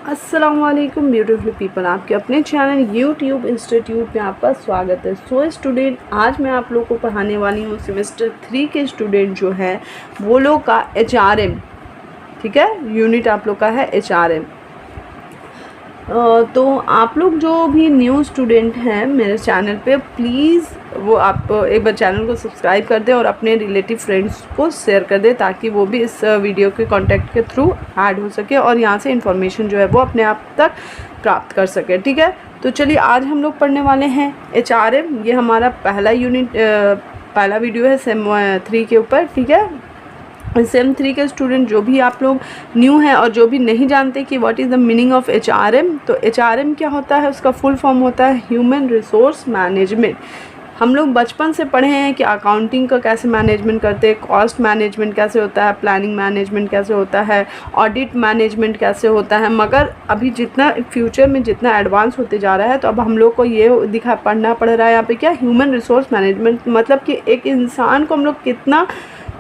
अस्सलामुअलैकुम beautiful people, आपके अपने चैनल यूट्यूब इंस्टीट्यूट में आपका स्वागत है। सो स्टूडेंट, आज मैं आप लोगों को पढ़ाने वाली हूँ सेमेस्टर 3 के स्टूडेंट जो है वो लोग का HRM। ठीक है, यूनिट आप लोग का है HRM। तो आप लोग जो भी न्यू स्टूडेंट हैं मेरे चैनल पे, प्लीज़ वो आप एक बार चैनल को सब्सक्राइब कर दें और अपने रिलेटिव फ्रेंड्स को शेयर कर दें ताकि वो भी इस वीडियो के कांटेक्ट के थ्रू ऐड हो सके और यहाँ से इन्फॉर्मेशन जो है वो अपने आप तक प्राप्त कर सके। ठीक है, तो चलिए आज हम लोग पढ़ने वाले हैं HRM। ये हमारा पहला यूनिट पहला वीडियो है सेम 3 के ऊपर। ठीक है, सेम 3 के स्टूडेंट जो भी आप लोग न्यू हैं और जो भी नहीं जानते कि what is the meaning of HRM, तो HRM क्या होता है, उसका फुल फॉर्म होता है ह्यूमन रिसोर्स मैनेजमेंट। हम लोग बचपन से पढ़े हैं कि अकाउंटिंग का कैसे मैनेजमेंट करते हैं, कॉस्ट मैनेजमेंट कैसे होता है, प्लानिंग मैनेजमेंट कैसे होता है, ऑडिट मैनेजमेंट कैसे होता है। मगर अभी जितना फ्यूचर में जितना एडवांस होते जा रहा है तो अब हम लोग को ये पढ़ना पड़ रहा है यहाँ पे क्या, ह्यूमन रिसोर्स मैनेजमेंट। मतलब कि एक इंसान को हम लोग कितना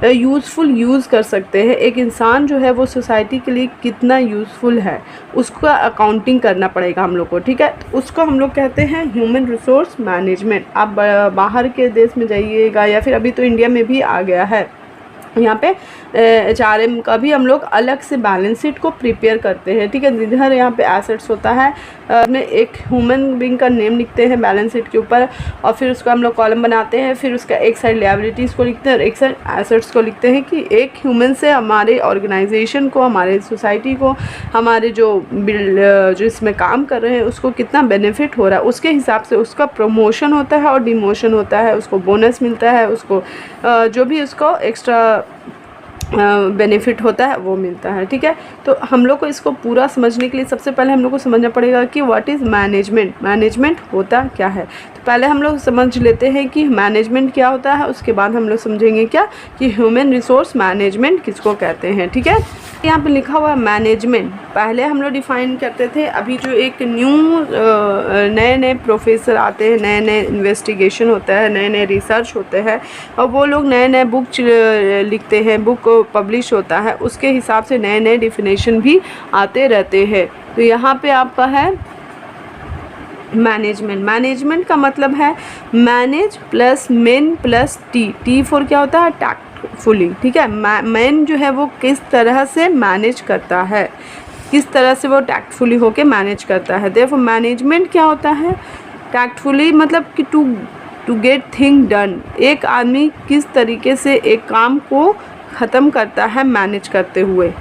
यूज़फुल यूज़ कर सकते हैं, एक इंसान जो है वो सोसाइटी के लिए कितना यूज़फुल है, उसका अकाउंटिंग करना पड़ेगा हम लोग को। ठीक है, तो उसको हम लोग कहते हैं ह्यूमन रिसोर्स मैनेजमेंट। आप बाहर के देश में जाइएगा या फिर अभी तो इंडिया में भी आ गया है, यहाँ पे HRM का भी हम लोग अलग से बैलेंस शीट को प्रिपेयर करते हैं। ठीक है, जिधर यहाँ पे एसेट्स होता है में एक ह्यूमन बीइंग का नेम लिखते हैं बैलेंस शीट के ऊपर और फिर उसको हम लोग कॉलम बनाते हैं, फिर उसका एक साइड लायबिलिटीज़ को लिखते हैं और एक साइड एसेट्स को लिखते हैं कि एक ह्यूमन से हमारे ऑर्गेनाइजेशन को, हमारे सोसाइटी को, हमारे जो इसमें काम कर रहे हैं उसको कितना बेनिफिट हो रहा है, उसके हिसाब से उसका प्रमोशन होता है और डिमोशन होता है, उसको बोनस मिलता है, उसको जो भी उसको एक्स्ट्रा बेनिफिट होता है वो मिलता है। ठीक है, तो हम लोग को इसको पूरा समझने के लिए सबसे पहले हम लोग को समझना पड़ेगा कि व्हाट इज़ मैनेजमेंट, मैनेजमेंट होता क्या है। तो पहले हम लोग समझ लेते हैं कि मैनेजमेंट क्या होता है, उसके बाद हम लोग समझेंगे क्या कि ह्यूमन रिसोर्स मैनेजमेंट किसको कहते हैं। ठीक है, यहाँ पे लिखा हुआ है मैनेजमेंट, पहले हम लोग डिफ़ाइन करते थे। अभी जो एक न्यू नए नए प्रोफेसर आते हैं, नए नए इन्वेस्टिगेशन होता है, नए नए रिसर्च होते हैं और वो लोग नए नए बुक लिखते हैं, बुक पब्लिश होता है, उसके हिसाब से नए नए डिफिनेशन भी आते रहते हैं। तो यहाँ पे आपका है मैनेजमेंट। मैनेजमेंट का मतलब है manage plus main plus T for क्या होता है, टैक्टफुली। ठीक है, मैन जो है वो किस तरह से मैनेज करता है, किस तरह से वो टैक्टफुली होके मैनेज करता है। देखो मैनेजमेंट क्या होता है, टैक्टफुली मतलब कि टू गेट थिंग डन, एक आदमी किस तरीके से एक काम को ख़त्म करता है मैनेज करते हुए।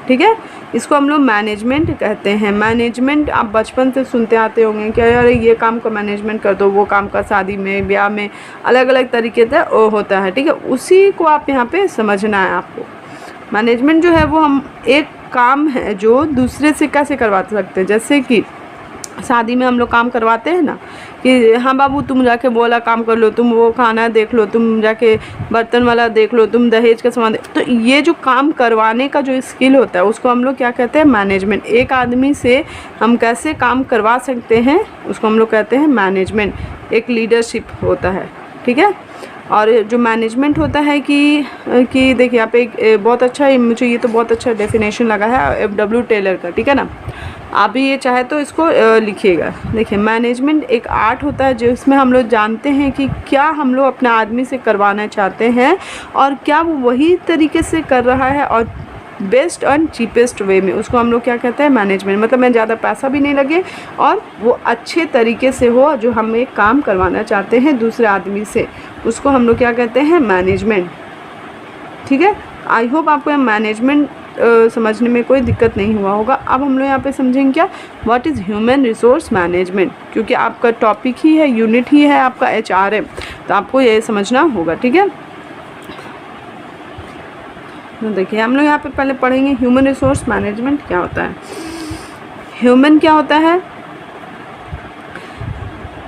ठीक है, इसको हम लोग मैनेजमेंट कहते हैं। मैनेजमेंट आप बचपन से सुनते आते होंगे कि अरे ये काम का मैनेजमेंट कर दो, वो काम का शादी में ब्याह में अलग अलग तरीके से होता है। ठीक है, उसी को आप यहाँ पे समझना है आपको। मैनेजमेंट जो है वो हम एक काम है जो दूसरे से कैसे करवा सकते हैं, जैसे कि शादी में हम लोग काम करवाते हैं ना कि हाँ बाबू तुम जाके वो वाला काम कर लो, तुम वो खाना देख लो, तुम जाके बर्तन वाला देख लो, तुम दहेज का सामान तो ये जो काम करवाने का जो स्किल होता है उसको हम लोग क्या कहते हैं, मैनेजमेंट। एक आदमी से हम कैसे काम करवा सकते हैं उसको हम लोग कहते हैं मैनेजमेंट, एक लीडरशिप होता है। ठीक है, और जो मैनेजमेंट होता है कि देखिए यहाँ पे एक बहुत अच्छा है, मुझे ये तो बहुत अच्छा डेफिनेशन लगा है FW टेलर का। ठीक है ना, आप भी ये चाहे तो इसको लिखिएगा। देखिए मैनेजमेंट एक आर्ट होता है जिसमें हम लोग जानते हैं कि क्या हम लोग अपने आदमी से करवाना चाहते हैं और क्या वो वही तरीके से कर रहा है और बेस्ट एंड चीपेस्ट वे में, उसको हम लोग क्या कहते हैं, मैनेजमेंट। मतलब मैं ज़्यादा पैसा भी नहीं लगे और वो अच्छे तरीके से हो जो हम एक काम करवाना चाहते हैं दूसरे आदमी से, उसको हम लोग क्या कहते हैं, मैनेजमेंट। ठीक है, आई होप आपको मैनेजमेंट समझने में कोई दिक्कत नहीं हुआ होगा। अब हम लोग यहाँ पे समझेंगे क्या what is human resource management, क्योंकि आपका टॉपिक ही है, यूनिट ही है आपका HRM, तो आपको ये समझना होगा। ठीक है, तो देखिए हम लोग यहाँ पे पहले पढ़ेंगे ह्यूमन रिसोर्स मैनेजमेंट क्या होता है। ह्यूमन क्या होता है,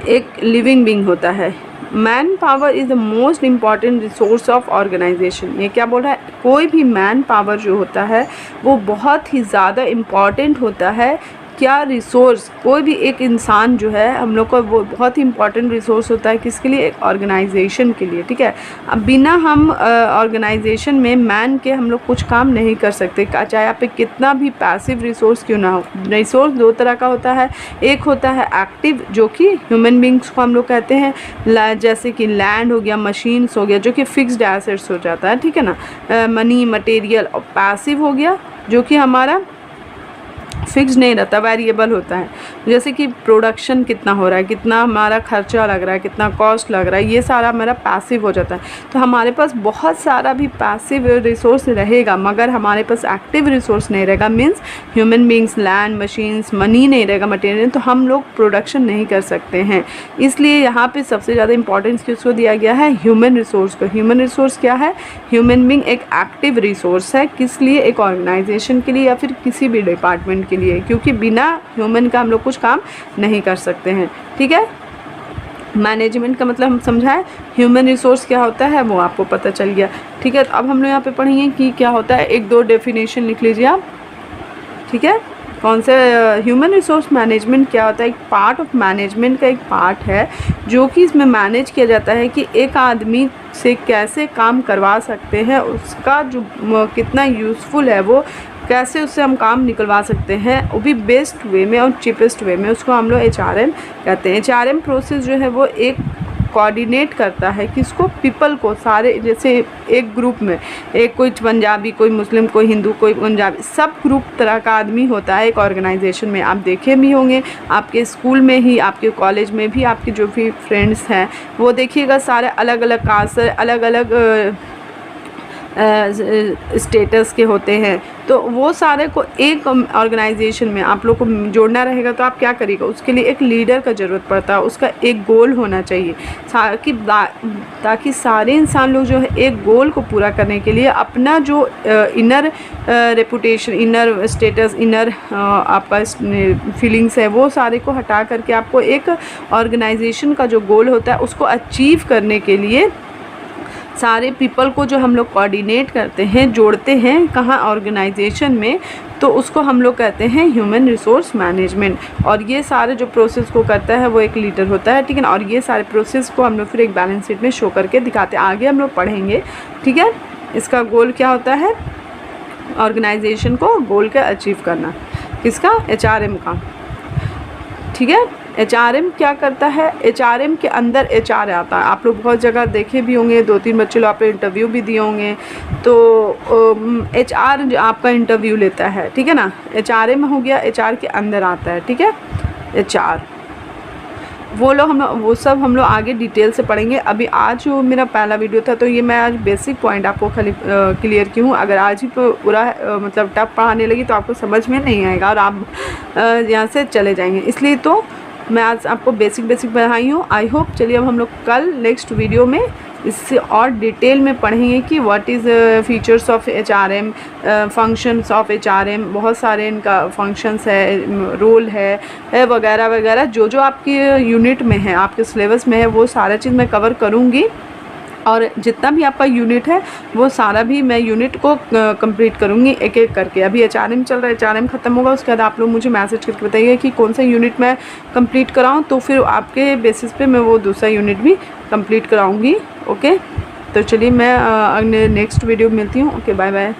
एक लिविंग बीइंग होता है। Manpower is the most important resource of organization. ये क्या बोल रहा है, कोई भी मैन पावर जो होता है वो बहुत ही ज़्यादा इम्पॉर्टेंट होता है क्या रिसोर्स, कोई भी एक इंसान जो है हम लोग को वो बहुत ही इंपॉर्टेंट रिसोर्स होता है किसके लिए, एक ऑर्गेनाइजेशन के लिए, ठीक है। अब बिना हम ऑर्गेनाइजेशन में मैन के हम लोग कुछ काम नहीं कर सकते, चाहे आप पे कितना भी पैसिव रिसोर्स क्यों ना हो। रिसोर्स दो तरह का होता है, एक होता है एक्टिव जो कि ह्यूमन बींग्स को हम लोग कहते हैं, जैसे कि लैंड हो गया, मशीन्स हो गया, जो कि फिक्स्ड एसेट्स हो जाता है, ठीक है ना, मनी मटेरियल। और पैसिव हो गया जो कि हमारा फिक्स नहीं रहता, वेरिएबल होता है, जैसे कि प्रोडक्शन कितना हो रहा है, कितना हमारा खर्चा लग रहा है, कितना कॉस्ट लग रहा है, ये सारा हमारा पैसिव हो जाता है। तो हमारे पास बहुत सारा भी पैसिव रिसोर्स रहेगा, मगर हमारे पास एक्टिव रिसोर्स नहीं रहेगा, means human beings, land, machines, money नहीं रहेगा, मटेरियल, तो हम लोग प्रोडक्शन नहीं कर सकते हैं। इसलिए यहाँ पर सबसे ज़्यादा इंपॉर्टेंस किसको दिया गया है, ह्यूमन रिसोर्स को। ह्यूमन रिसोर्स क्या है, ह्यूमन बींग एक एक्टिव रिसोर्स है, किस लिए, एक ऑर्गेनाइजेशन के लिए या फिर किसी भी डिपार्टमेंट के लिए, क्योंकि बिना ह्यूमन का हम लोग कुछ काम नहीं कर सकते हैं, ठीक है। मैनेजमेंट का मतलब हम समझाएं, ह्यूमन रिसोर्स क्या होता है वो आपको पता चल गया, ठीक है। तो अब हम लोग यहाँ पे पढ़ेंगे कि क्या होता है, एक दो डेफिनेशन लिख लीजिए आप, ठीक है। कौन से ह्यूमन रिसोर्स मैनेजमेंट क्या होता है, एक पार्ट ऑफ मैनेजमेंट का एक पार्ट है जो कि इसमें मैनेज किया जाता है कि एक आदमी से कैसे काम करवा सकते हैं, उसका जो कितना यूज़फुल है, वो कैसे उससे हम काम निकलवा सकते हैं, वो भी बेस्ट वे में और चीपेस्ट वे में, उसको हम लोग HRM कहते हैं। HRM प्रोसेस जो है वो एक कोऑर्डिनेट करता है किसको, पीपल को, सारे, जैसे एक ग्रुप में एक कोई पंजाबी, कोई मुस्लिम, कोई हिंदू, कोई पंजाबी, सब ग्रुप तरह का आदमी होता है एक ऑर्गेनाइजेशन में। आप देखे भी होंगे आपके स्कूल में ही, आपके कॉलेज में भी, आपके जो भी फ्रेंड्स हैं वो देखिएगा सारे अलग अलग कास्ट, अलग अलग स्टेटस के होते हैं। तो वो सारे को एक ऑर्गेनाइजेशन में आप लोग को जोड़ना रहेगा, तो आप क्या करिएगा, उसके लिए एक लीडर का ज़रूरत पड़ता है, उसका एक गोल होना चाहिए, ताकि सारे इंसान लोग जो है एक गोल को पूरा करने के लिए अपना जो inner reputation, inner status, inner आपका फीलिंग्स है, वो सारे को हटा करके आपको एक ऑर्गेनाइजेशन का जो गोल होता है उसको अचीव करने के लिए सारे पीपल को जो हम लोग कोऑर्डिनेट करते हैं, जोड़ते हैं, कहाँ, ऑर्गेनाइजेशन में, तो उसको हम लोग कहते हैं ह्यूमन रिसोर्स मैनेजमेंट। और ये सारे जो प्रोसेस को करता है वो एक लीडर होता है, ठीक है ना। और ये सारे प्रोसेस को हम लोग फिर एक बैलेंस शीट में शो करके दिखाते हैं, आगे हम लोग पढ़ेंगे, ठीक है। इसका गोल क्या होता है, ऑर्गेनाइजेशन को गोल का अचीव करना, किसका, HRM का, ठीक है। HRM क्या करता है, HRM के अंदर HR आता है, आप लोग बहुत जगह देखे भी होंगे, 2-3 बच्चे लोग आप इंटरव्यू भी दिए होंगे, तो HR आपका इंटरव्यू लेता है, ठीक है ना। HRM हो गया, HR के अंदर आता है, ठीक है, HR, वो लोग वो सब हम लोग आगे डिटेल से पढ़ेंगे। अभी आज जो मेरा पहला वीडियो था, तो ये मैं आज बेसिक पॉइंट आपको खाली क्लियर की हूँ। अगर आज ही पूरा मतलब टफ पढ़ाने लगी तो आपको समझ में नहीं आएगा और आप यहाँ से चले जाएंगे, इसलिए तो मैं आज आपको बेसिक पढ़ाई हूँ। आई होप, चलिए अब हम लोग कल नेक्स्ट वीडियो में इससे और डिटेल में पढ़ेंगे कि what is features of HRM, functions of HRM, बहुत सारे इनका फंक्शंस है, रोल है वगैरह वगैरह, जो जो आपकी यूनिट में है, आपके सिलेबस में है, वो सारा चीज़ मैं कवर करूँगी। और जितना भी आपका यूनिट है वो सारा भी मैं यूनिट को कंप्लीट करूँगी एक एक करके। अभी HRM चल रहा है, HRM ख़त्म होगा, उसके बाद आप लोग मुझे मैसेज करके बताइए कि कौन सा यूनिट मैं कंप्लीट कराऊँ, तो फिर आपके बेसिस पे मैं वो दूसरा यूनिट भी कंप्लीट कराऊँगी। ओके, तो चलिए मैं नेक्स्ट वीडियो में मिलती हूँ। Okay, bye bye.